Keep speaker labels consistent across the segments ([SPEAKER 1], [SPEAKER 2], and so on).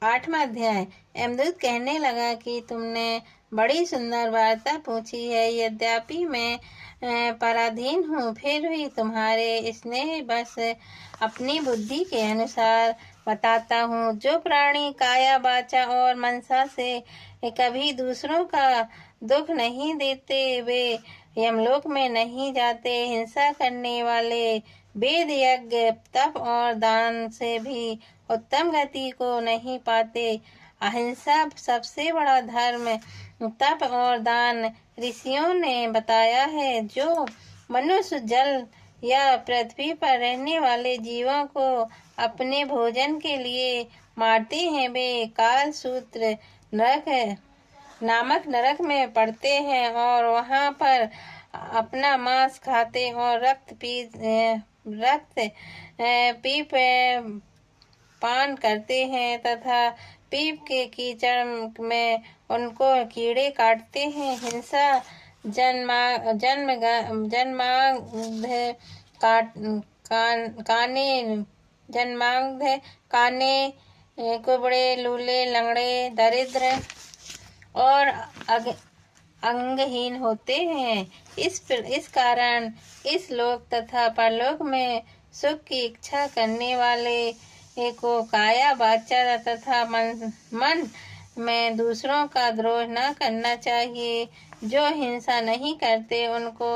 [SPEAKER 1] 8वां अध्याय। यमदूत कहने लगा कि तुमने बड़ी सुंदर वार्ता पूछी है, यद्यपि मैं पराधीन हूँ, फिर भी तुम्हारे स्नेह बस अपनी बुद्धि के अनुसार बताता हूँ। जो प्राणी काया, वाचा और मनसा से कभी दूसरों का दुख नहीं देते, वे यमलोक में नहीं जाते। हिंसा करने वाले वेद, यज्ञ, तप और दान से भी उत्तम गति को नहीं पाते। अहिंसा सबसे बड़ा धर्म तप और दान ऋषियों ने बताया है। जो मनुष्य जल या पृथ्वी पर रहने वाले जीवों को अपने भोजन के लिए मारते हैं, वे काल सूत्र नामक नरक में पड़ते हैं और वहां पर अपना मांस खाते और रक्त पी पान करते हैं तथा पीप के कीचड़ में उनको कीड़े काटते हैं। हिंसा जन्मांध काने, कुबड़े, लूले, लंगड़े, दरिद्र और अंगहीन होते हैं। इस कारण इस लोक तथा परलोक में सुख की इच्छा करने वाले को काया, वाचा तथा मन में दूसरों का द्रोह न करना चाहिए। जो हिंसा नहीं करते, उनको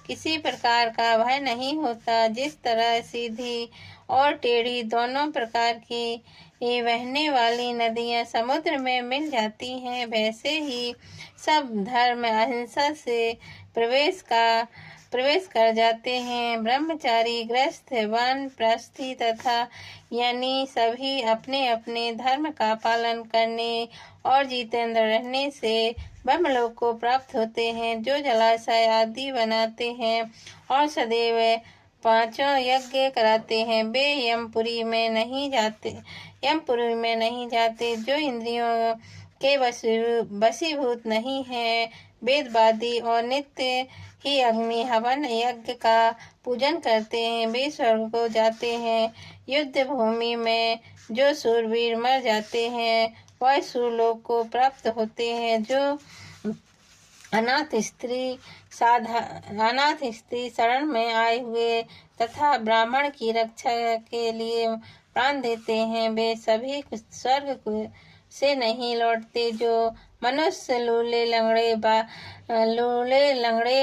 [SPEAKER 1] किसी प्रकार का भय नहीं होता। जिस तरह सीधी और टेढ़ी दोनों प्रकार की बहने वाली नदियां समुद्र में मिल जाती हैं, वैसे ही सब धर्म अहिंसा से प्रवेश कर जाते हैं। ब्रह्मचारी, गृहस्थ, वानप्रस्थी तथा यानी सभी अपने अपने धर्म का पालन करने और जितेंद्र रहने से ब्रह्मलोक को प्राप्त होते हैं। जो जलाशय आदि बनाते हैं और सदैव 5 यज्ञ कराते हैं, वे यमपुरी में नहीं जाते। जो इंद्रियों के वशीभूत नहीं है, वेदवादी और नित्य ही अग्नि हवन यज्ञ का पूजन करते हैं, वे स्वर्ग को जाते हैं। युद्ध भूमि में जो शूरवीर मर जाते हैं, वह सुरलोक को प्राप्त होते हैं। जो अनाथ स्त्री शरण में आए हुए तथा ब्राह्मण की रक्षा के लिए प्राण देते हैं, वे सभी स्वर्ग से नहीं लौटते। जो मनुष्य लूले लंगड़े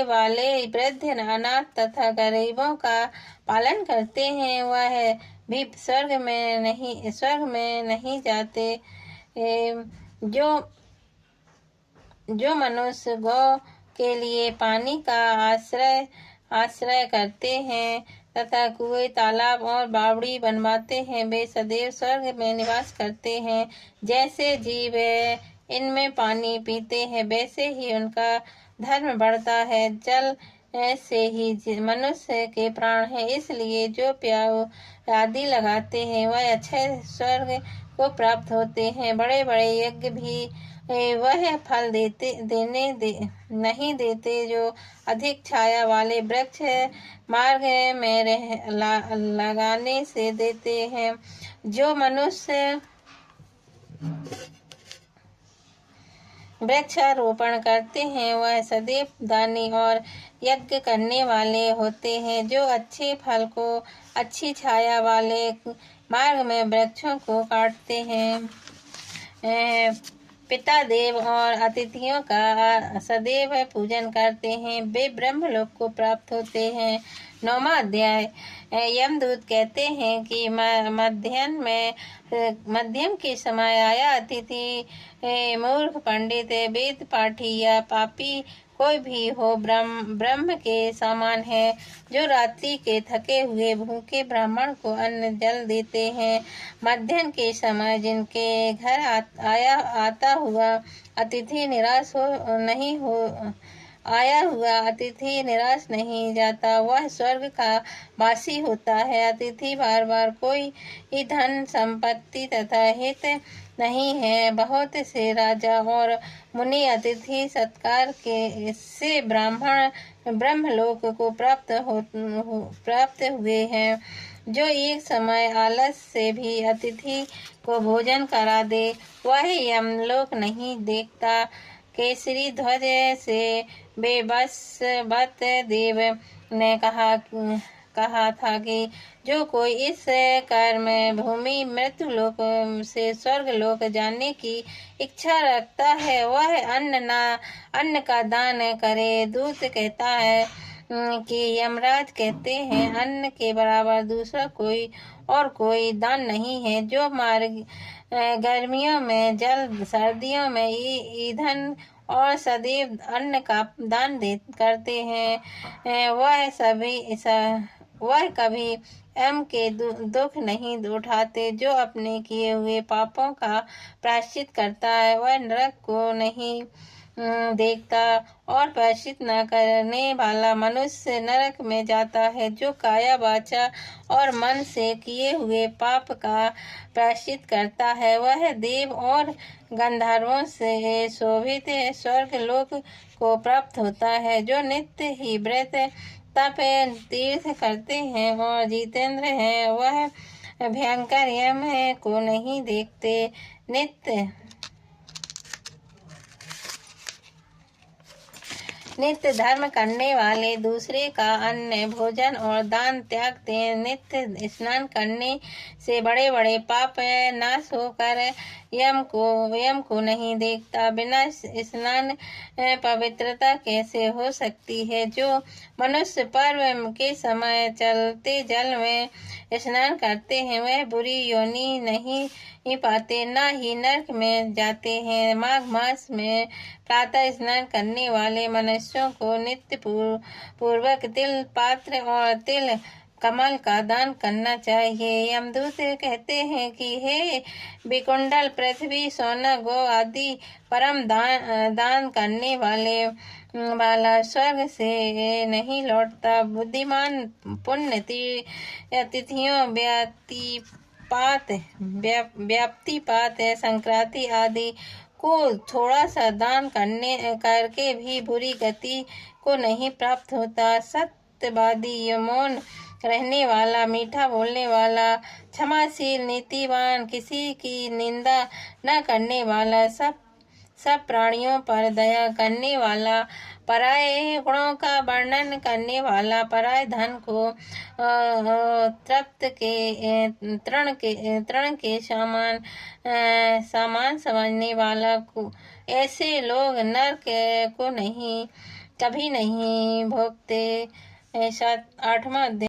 [SPEAKER 1] वाले, वृद्ध, अनाथ तथा गरीबों का पालन करते हैं, वह भी स्वर्ग में नहीं जाते। जो मनुष्य गौ के लिए पानी का आश्रय करते हैं तथा कुएं, तालाब और बावड़ी बनवाते हैं, वे सदैव स्वर्ग में निवास करते हैं। जैसे जीव इनमें पानी पीते हैं, वैसे ही उनका धर्म बढ़ता है। जल से ही मनुष्य के प्राण है, इसलिए जो प्याऊ आदि लगाते हैं, वह अक्षय स्वर्ग को प्राप्त होते हैं। बड़े बड़े यज्ञ भी वह फल नहीं देते जो अधिक छाया वाले वृक्ष मार्ग में लगाने से देते हैं। जो मनुष्य वृक्षारोपण करते हैं, वह सदैव दानी और यज्ञ करने वाले होते हैं। जो अच्छे फल को अच्छी छाया वाले मार्ग में वृक्षों को काटते हैं, पिता देव और अतिथियों का सदैव पूजन करते हैं, वे ब्रह्मलोक को प्राप्त होते हैं। 9वां अध्याय। यमदूत कहते हैं कि मध्यम के समय आया अतिथि मूर्ख, पंडित, वेद पाठी या पापी कोई भी हो, ब्रह्म के समान है। जो रात्रि के थके हुए भूखे ब्राह्मण को अन्न जल देते हैं, मध्याह्न के समय जिनके घर आता हुआ अतिथि निराश नहीं जाता, वह स्वर्ग का वासी होता है। अतिथि बार बार कोई धन संपत्ति तथा हित नहीं है। बहुत से राजा और मुनि अतिथि सत्कार से ब्रह्मलोक को प्राप्त हुए हैं। जो एक समय आलस से भी अतिथि को भोजन करा दे वह यमलोक नहीं देखता। केसरी ध्वज से बेबस बत देव ने कहा था कि जो कोई इस कर्म भूमि मृत्युलोक से स्वर्गलोक जाने की इच्छा रखता है वह अन्न का दान करे। दूत कहता है कि यमराज कहते हैं अन्न के बराबर दूसरा कोई दान नहीं है। जो मार्ग गर्मियों में जल, सर्दियों में ईंधन और सदैव अन्न का दान करते हैं वह कभी यम के दुख नहीं उठाते। जो अपने किए हुए पापों का प्रायश्चित करता है वह नरक को नहीं देखता और प्रायश्चित न करने वाला मनुष्य नरक में जाता है। जो काया, वाचा और मन से किए हुए पाप का प्रायश्चित करता है वह देव और गंधर्वों से शोभित स्वर्ग लोक को प्राप्त होता है। जो नित्य ही व्रत तप तीर्थ करते हैं और जितेंद्र हैं वह भयंकर यम को नहीं देखते। नित्य धर्म करने वाले दूसरे का अन्न, भोजन और दान त्यागते हैं। नित्य स्नान करने से बड़े बड़े पाप नाश होकर यम को नहीं देखता। बिना स्नान पवित्रता कैसे हो सकती है। जो मनुष्य पर्व के समय चलते जल में स्नान करते हैं वह बुरी योनि नहीं पाते, न ही नरक में जाते हैं। माघ मास में प्रातः स्नान करने वाले मनुष्यों को नित्य पूर्वक तिल पात्र और तिल कमल का दान करना चाहिए। यमदूत कहते हैं कि हे विकुंडल, पृथ्वी, सोना, गौ आदि परम दान करने वाला स्वर्ग से नहीं लौटता। बुद्धिमान पुण्य तिथियों व्याप्तिपात संक्रांति आदि को थोड़ा सा दान करके भी बुरी गति को नहीं प्राप्त होता। सत्यवादी, मौन रहने वाला, मीठा बोलने वाला, क्षमाशील, नीतिवान, किसी की निंदा न करने वाला, सब प्राणियों पर दया करने वाला, पराये गुणों का वर्णन करने वाला, पराये धन को तृण के सामान समझने वाला ऐसे लोग नरक को कभी नहीं भोगते। 8वां अध्याय।